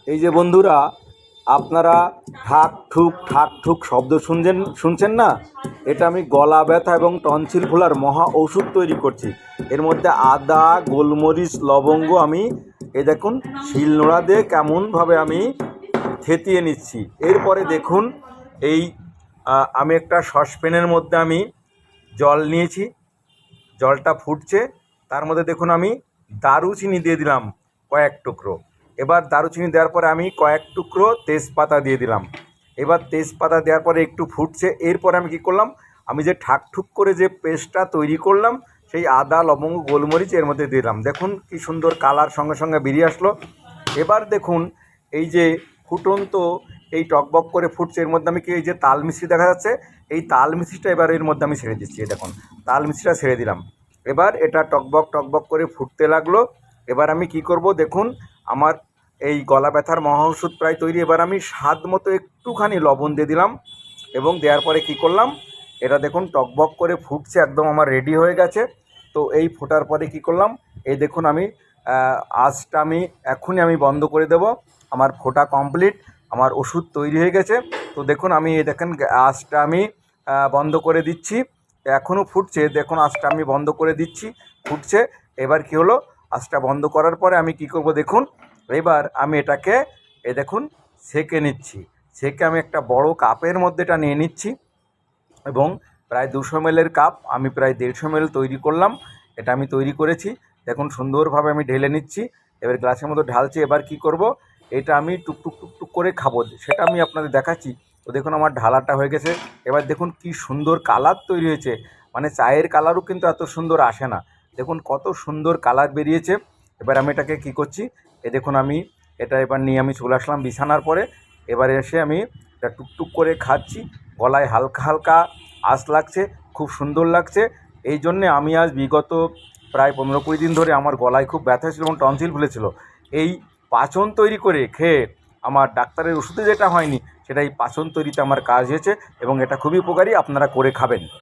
এই যে বন্ধুরা, আপনারা ঠাক ঠুক শব্দ শুনছেন না? এটা আমি গলা ব্যথা এবং টনসিল ফোলার মহা ঔষধ তৈরি করছি। এর মধ্যে আদা, গোলমরিচ, লবঙ্গ আমি এই দেখুন শিলনোড়া দিয়ে কেমনভাবে আমি থেতিয়ে নিচ্ছি। এরপরে দেখুন এই আমি একটা সসপ্যানের মধ্যে আমি জল নিয়েছি, জলটা ফুটছে, তার মধ্যে দেখুন আমি দারুচিনি দিয়ে দিলাম কয়েক টুকরো। এবার দারুচিনি দেওয়ার পরে আমি কয়েক টুকরো তেজপাতা দিয়ে দিলাম। এবার তেজপাতা দেওয়ার পরে একটু ফুটছে, এরপরে আমি কী করলাম, আমি যে ঠাকঠুক করে যে পেস্টটা তৈরি করলাম সেই আদা, লবঙ্গ, গোলমরিচ এর মধ্যে দিলাম। দেখুন কি সুন্দর কালার সঙ্গে সঙ্গে বেরিয়ে আসলো। এবার দেখুন এই যে ফুটন্ত এই টকবক করে ফুটছে, এর মধ্যে আমি কি এই যে তাল মিষ্টি দেখা যাচ্ছে, এই তাল মিষ্টিটা এবার এর মধ্যে আমি ছেড়ে দিচ্ছি। দেখুন তাল মিষ্টিটা ছেড়ে দিলাম। এবার এটা টকবক করে ফুটতে লাগলো। এবার আমি কি করব, দেখুন আমার এই গলা ব্যথার মহা ওষুধ প্রায় তৈরি। এবার আমি স্বাদ মতো একটুখানি লবণ দিয়ে দিলাম এবং দেওয়ার পরে কি করলাম, এটা দেখুন টকবক করে ফুটছে, একদম আমার রেডি হয়ে গেছে। তো এই ফোটার পরে কি করলাম, এই দেখুন আমি আঁচটা আমি এখনই আমি বন্ধ করে দেব। আমার ফোটা কমপ্লিট, আমার ওষুধ তৈরি হয়ে গেছে। তো দেখুন আমি এই দেখেন আঁচটা আমি বন্ধ করে দিচ্ছি, এখনও ফুটছে। দেখুন আঁচটা আমি বন্ধ করে দিচ্ছি, ফুটছে। এবার কি হলো, আঁচটা বন্ধ করার পরে আমি কি করব দেখুন, এবার আমি এটাকে এই দেখুন সেঁকে নিচ্ছি। সেঁকে আমি একটা বড় কাপের মধ্যে এটা নিয়ে নিচ্ছি এবং প্রায় 200 ml কাপ আমি প্রায় 150 ml তৈরি করলাম। এটা আমি তৈরি করেছি, দেখুন সুন্দরভাবে আমি ঢেলে নিচ্ছি। এবার গ্লাসের মধ্যে ঢালছি। এবার কি করব, এটা আমি টুকটুক করে খাবো, সেটা আমি আপনাদের দেখাচ্ছি। তো দেখুন আমার ঢালাটা হয়ে গেছে। এবার দেখুন কি সুন্দর কালার তৈরি হয়েছে, মানে চায়ের কালারও কিন্তু এত সুন্দর আসে না। দেখুন কত সুন্দর কালার বেরিয়েছে। এবার আমি এটাকে কি করছি, দেখুন আমি এটা এবার নিয়ে আমি চলে আসলাম বিছানার পরে। এবারে এসে আমি এটা টুকটুক করে খাচ্ছি, গলায় হালকা হালকা আঁচ লাগছে, খুব সুন্দর লাগছে। এই জন্যে আমি আজ বিগত প্রায় 15-20 দিন ধরে আমার গলায় খুব ব্যথা ছিল এবং টনসিল ফুলেছিল। এই পাচন তৈরি করে খেয়ে আমার ডাক্তারের ওষুধে যেটা হয়নি, সেটা এই পাচন তৈরিতে আমার কাজ হয়েছে এবং এটা খুবই উপকারী, আপনারা করে খাবেন।